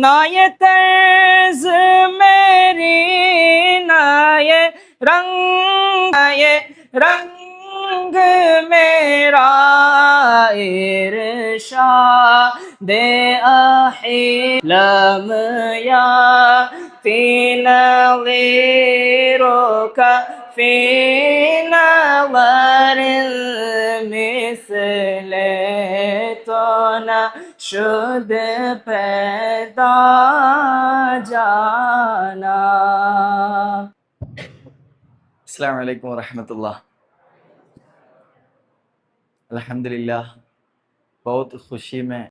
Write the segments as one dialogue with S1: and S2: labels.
S1: ना ये तर्ज मेरी, ना ये रंग, ना ये रंग मेरा, इरशाद अहिलम या फी नज़ीरुका फी नज़र मिसले तो न शुद पैदा जाना। अस्सलाम वालेकुम रहमतुल्लाह। अल्हम्दुलिल्लाह, बहुत खुशी में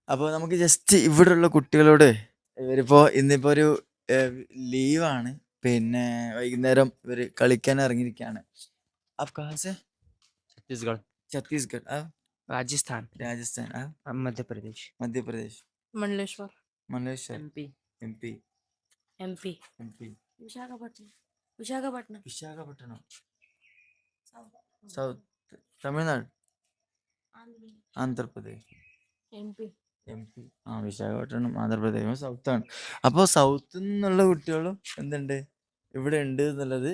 S1: അപ്പോൾ നമുക്ക് ജസ്റ്റ് ഇവിടെയുള്ള കുട്ടികളോട് ഇന്നിപ്പോൾ ഒരു ലീവാണ്, പിന്നെ വൈകുന്നേരം ഇവർ കളിക്കാൻ ഇറങ്ങിയിരിക്കുകയാണ്. आप कहाँ से?
S2: Chhattisgarh,
S1: Chhattisgarh.
S2: Rajasthan,
S1: Rajasthan.
S2: Madhya Pradesh,
S1: Madhya Pradesh.
S3: Mandleshwar,
S1: Malaysia.
S2: MP,
S1: MP.
S3: MP,
S1: MP.
S3: Visakhapatnam, Visakhapatnam,
S1: Visakhapatnam. South. Tamil Nadu. Andhra Pradesh.
S3: MP,
S1: M P. Visakhapatnam Andhra Pradesh സൗത്താണ്. അപ്പോൾ സൗത്തിൽ നിന്നുള്ള കുട്ടികളും എന്തുണ്ട് ഇവിടെ ഉണ്ട് എന്നുള്ളത്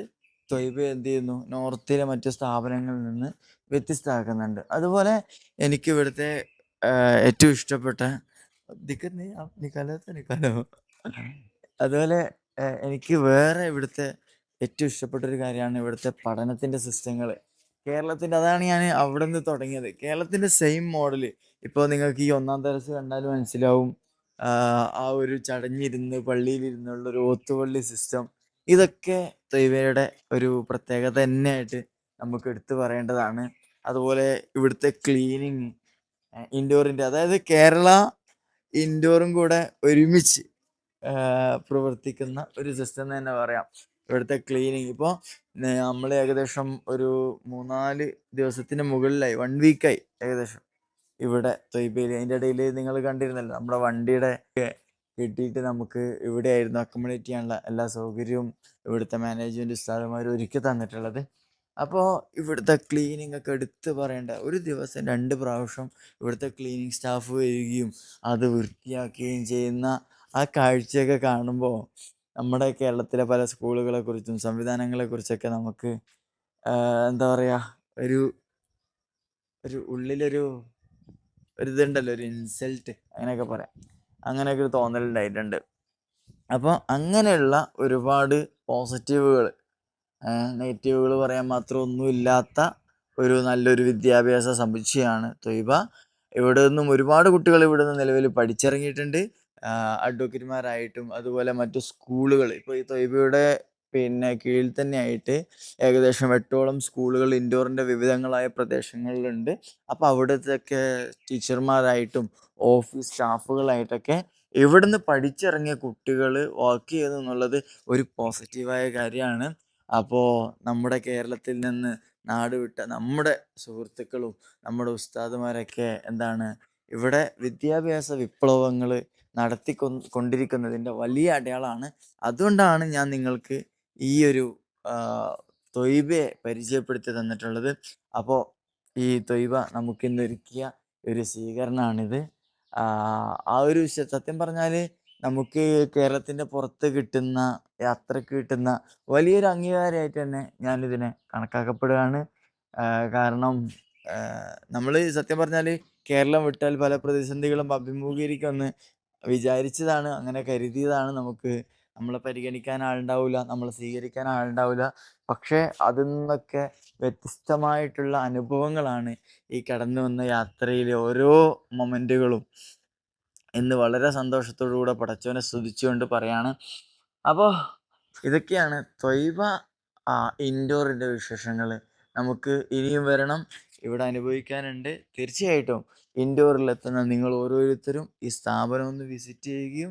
S1: ത്വയ്ബ എന്ത് ചെയ്യുന്നു, നോർത്തിലെ മറ്റു സ്ഥാപനങ്ങളിൽ നിന്ന് വ്യത്യസ്തമാക്കുന്നുണ്ട്. അതുപോലെ എനിക്ക് ഇവിടുത്തെ ഏറ്റവും ഇഷ്ടപ്പെട്ട നിക്കാലോ അതുപോലെ എനിക്ക് വേറെ ഇവിടുത്തെ ഏറ്റവും ഇഷ്ടപ്പെട്ട ഒരു കാര്യമാണ് ഇവിടുത്തെ പഠനത്തിൻ്റെ സിസ്റ്റങ്ങൾ. കേരളത്തിൻ്റെ, അതാണ് ഞാൻ അവിടെ നിന്ന് തുടങ്ങിയത്. കേരളത്തിൻ്റെ സെയിം മോഡൽ ഇപ്പോൾ നിങ്ങൾക്ക് ഈ ഒന്നാം തരസ് കണ്ടാൽ മനസ്സിലാവും. ആ ഒരു ചടഞ്ഞിരുന്ന് പള്ളിയിലിരുന്നുള്ള ഒരു ഓത്തുപള്ളി സിസ്റ്റം, ഇതൊക്കെ ത്വയ്ബയുടെ ഒരു പ്രത്യേകത തന്നെയായിട്ട് നമുക്ക് എടുത്തു പറയേണ്ടതാണ്. അതുപോലെ ഇവിടുത്തെ ക്ലീനിങ്, ഇൻഡോറിൻ്റെ, അതായത് കേരള ഇൻഡോറും കൂടെ ഒരുമിച്ച് പ്രവർത്തിക്കുന്ന ഒരു സിസ്റ്റം എന്ന് തന്നെ പറയാം. ഇവിടുത്തെ ക്ലീനിങ് ഇപ്പോൾ നമ്മൾ ഏകദേശം ഒരു 3-4 ദിവസത്തിന് മുകളിലായി, 1 വീക്കായി ഏകദേശം ഇവിടെ ത്വയ്ബയിൽ. അതിൻ്റെ ഇടയിൽ നിങ്ങൾ കണ്ടിരുന്നല്ലോ, നമ്മുടെ വണ്ടിയുടെ കിട്ടിയിട്ട് നമുക്ക് ഇവിടെ ആയിരുന്നു അക്കോമഡേറ്റ് ചെയ്യാനുള്ള എല്ലാ സൗകര്യവും ഇവിടുത്തെ മാനേജ്മെൻറ്റ് ഉസ്താദുമാർ ഒരുക്കി തന്നിട്ടുള്ളത്. അപ്പോൾ ഇവിടുത്തെ ക്ലീനിങ് ഒക്കെ എടുത്ത് പറയേണ്ട, ഒരു ദിവസം 2 പ്രാവശ്യം ഇവിടുത്തെ ക്ലീനിങ് സ്റ്റാഫ് വരികയും അത് വൃത്തിയാക്കുകയും ചെയ്യുന്ന ആ കാഴ്ചയൊക്കെ കാണുമ്പോൾ നമ്മുടെ കേരളത്തിലെ പല സ്കൂളുകളെക്കുറിച്ചും സംവിധാനങ്ങളെക്കുറിച്ചൊക്കെ നമുക്ക് എന്താ പറയുക, ഒരു ഉള്ളിലൊരു ഇതുണ്ടല്ലോ, ഒരു ഇൻസൾട്ട് അങ്ങനെയൊക്കെ പറയാം, അങ്ങനെയൊക്കെ ഒരു തോന്നലുണ്ടായിട്ടുണ്ട്. അപ്പോൾ അങ്ങനെയുള്ള ഒരുപാട് പോസിറ്റീവുകൾ, നെഗറ്റീവുകൾ പറയാൻ മാത്രം ഒന്നുമില്ലാത്ത ഒരു നല്ലൊരു വിദ്യാഭ്യാസ സമുച്ചയമാണ് ത്വയ്ബ. ഇവിടെ നിന്നും ഒരുപാട് കുട്ടികൾ ഇവിടെ നിന്ന് നിലവിൽ പഠിച്ചിറങ്ങിയിട്ടുണ്ട്, അഡ്വക്കേറ്റുമാരായിട്ടും. അതുപോലെ മറ്റു സ്കൂളുകൾ ഇപ്പോൾ ഈ ത്വയ്ബയുടെ കീഴിൽ തന്നെയായിട്ട് ഏകദേശം 8ഓളം സ്കൂളുകൾ ഇൻഡോറിൻ്റെ വിവിധങ്ങളായ പ്രദേശങ്ങളിലുണ്ട്. അപ്പോൾ അവിടുത്തെയൊക്കെ ടീച്ചർമാരായിട്ടും ഓഫീസ് സ്റ്റാഫുകളായിട്ടൊക്കെ ഇവിടുന്ന് പഠിച്ചിറങ്ങിയ കുട്ടികൾ വർക്ക് ചെയ്യുന്നു എന്നുള്ളത് ഒരു പോസിറ്റീവായ കാര്യമാണ്. അപ്പോൾ നമ്മുടെ കേരളത്തിൽ നിന്ന് നാട് വിട്ട നമ്മുടെ സുഹൃത്തുക്കളും നമ്മുടെ ഉസ്താദുമാരൊക്കെ എന്താണ് ഇവിടെ വിദ്യാഭ്യാസ വിപ്ലവങ്ങൾ കൊണ്ടിരിക്കുന്നതിൻ്റെ വലിയ അടയാളമാണ്. അതുകൊണ്ടാണ് ഞാൻ നിങ്ങൾക്ക് ഈ ഒരു ത്വയ്ബയെ പരിചയപ്പെടുത്തി തന്നിട്ടുള്ളത്. അപ്പോൾ ഈ ത്വയ്ബ നമുക്കിന്ന് ഒരുക്കിയ ഒരു സ്വീകരണമാണിത്. ആ ഒരു സത്യം പറഞ്ഞാൽ നമുക്ക് കേരളത്തിൻ്റെ പുറത്ത് കിട്ടുന്ന, യാത്രക്ക് കിട്ടുന്ന വലിയൊരു അംഗീകാരമായിട്ട് തന്നെ ഞാനിതിനെ കണക്കാക്കപ്പെടുകയാണ്. കാരണം നമ്മൾ സത്യം പറഞ്ഞാൽ കേരളം വിട്ടാൽ പല പ്രതിസന്ധികളും അഭിമുഖീകരിക്കുമെന്ന് വിചാരിച്ചതാണ്, അങ്ങനെ കരുതിയതാണ്. നമ്മളെ പരിഗണിക്കാൻ ആളുണ്ടാവില്ല, നമ്മളെ സ്വീകരിക്കാൻ ആളുണ്ടാവില്ല. പക്ഷേ അതിൽ നിന്നൊക്കെ വ്യത്യസ്തമായിട്ടുള്ള അനുഭവങ്ങളാണ് ഈ കടന്നു വന്ന യാത്രയിലെ ഓരോ മൊമെൻറ്റുകളും എന്ന് വളരെ സന്തോഷത്തോടു കൂടെ പടച്ചവനെ സ്തുതിച്ചുകൊണ്ട് പറയാണ്. അപ്പോൾ ഇതൊക്കെയാണ് ത്വയ്ബ ഇൻഡോറിൻ്റെ വിശേഷങ്ങൾ. നമുക്ക് ഇനിയും വരണം, ഇവിടെ അനുഭവിക്കാനുണ്ട്. തീർച്ചയായിട്ടും ഇൻഡോറിലെത്തുന്ന നിങ്ങൾ ഓരോരുത്തരും ഈ സ്ഥാപനം ഒന്ന് വിസിറ്റ് ചെയ്യുകയും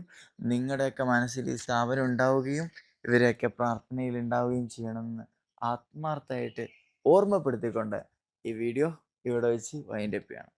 S1: നിങ്ങളുടെയൊക്കെ മനസ്സിൽ ഈ സ്ഥാപനം ഉണ്ടാവുകയും ഇവരെയൊക്കെ പ്രാർത്ഥനയിൽ ഉണ്ടാവുകയും ചെയ്യണമെന്ന് ആത്മാർത്ഥമായിട്ട് ഓർമ്മപ്പെടുത്തിക്കൊണ്ട് ഈ വീഡിയോ ഇവിടെ വെച്ച് വൈൻഡപ്പ് ചെയ്യണം.